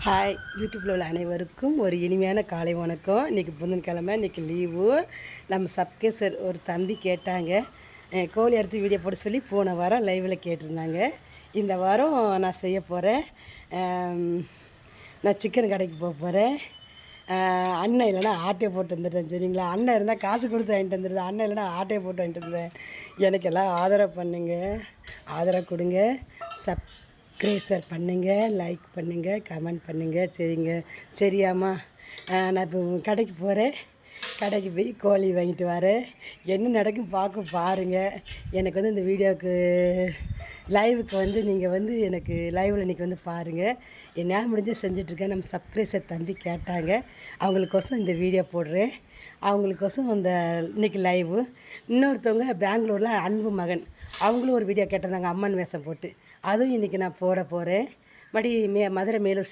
Hi யூடியூப்பில் உள்ள அனைவருக்கும் ஒரு இனிமையான காலை வணக்கம். இன்றைக்கி புதன்கிழமை, இன்றைக்கி லீவு. நம்ம சப்கேசர் ஒரு தம்பி கேட்டாங்க, கோழி அறுத்து வீடியோ போட சொல்லி போன வாரம் லைவில் கேட்டிருந்தாங்க. இந்த வாரம் நான் செய்ய போகிறேன். நான் சிக்கன் கடைக்கு போக போகிறேன். அண்ணன் இல்லைன்னா ஆட்டையை போட்டு வந்துடுறேன், சரிங்களா? அண்ணன் இருந்தால் காசு கொடுத்து வாங்கிட்டு வந்துடுது, அண்ணன் இல்லைன்னா ஆட்டையை போட்டு வாங்கிட்டு வந்துடுறேன். எனக்கு எல்லாம் ஆதரவு பண்ணுங்கள், ஆதரவு கொடுங்க, சப்ஸ்கிரைப் பண்ணுங்கள், லைக் பண்ணுங்கள், கமெண்ட் பண்ணுங்கள், சரிங்க? சரியாம்மா? நான் இப்போ கடைக்கு போகிறேன். கடைக்கு போய் கோழி வாங்கிட்டு வரேன். என்ன நடக்கும் பார்க்க பாருங்கள். எனக்கு வந்து இந்த வீடியோவுக்கு லைவுக்கு வந்து நீங்கள் வந்து எனக்கு லைவில் இன்றைக்கி வந்து பாருங்கள். என்ன முடிஞ்சு செஞ்சிட்ருக்கேன். நம்ம சப்ஸ்கிரைபர் தம்பி கேட்டாங்க, அவங்களுக்கோசம் இந்த வீடியோ போடுறேன். அவங்களுக்கோசம் இந்த இன்றைக்கி லைவு. இன்னொருத்தவங்க பெங்களூரில் அன்பு மகன், அவங்களும் ஒரு வீடியோ கேட்டிருந்தாங்க அம்மன் வேஷம் போட்டு. அதுவும் இன்றைக்கி நான் போட போகிறேன். மறுபடி மதுரை மேலூர்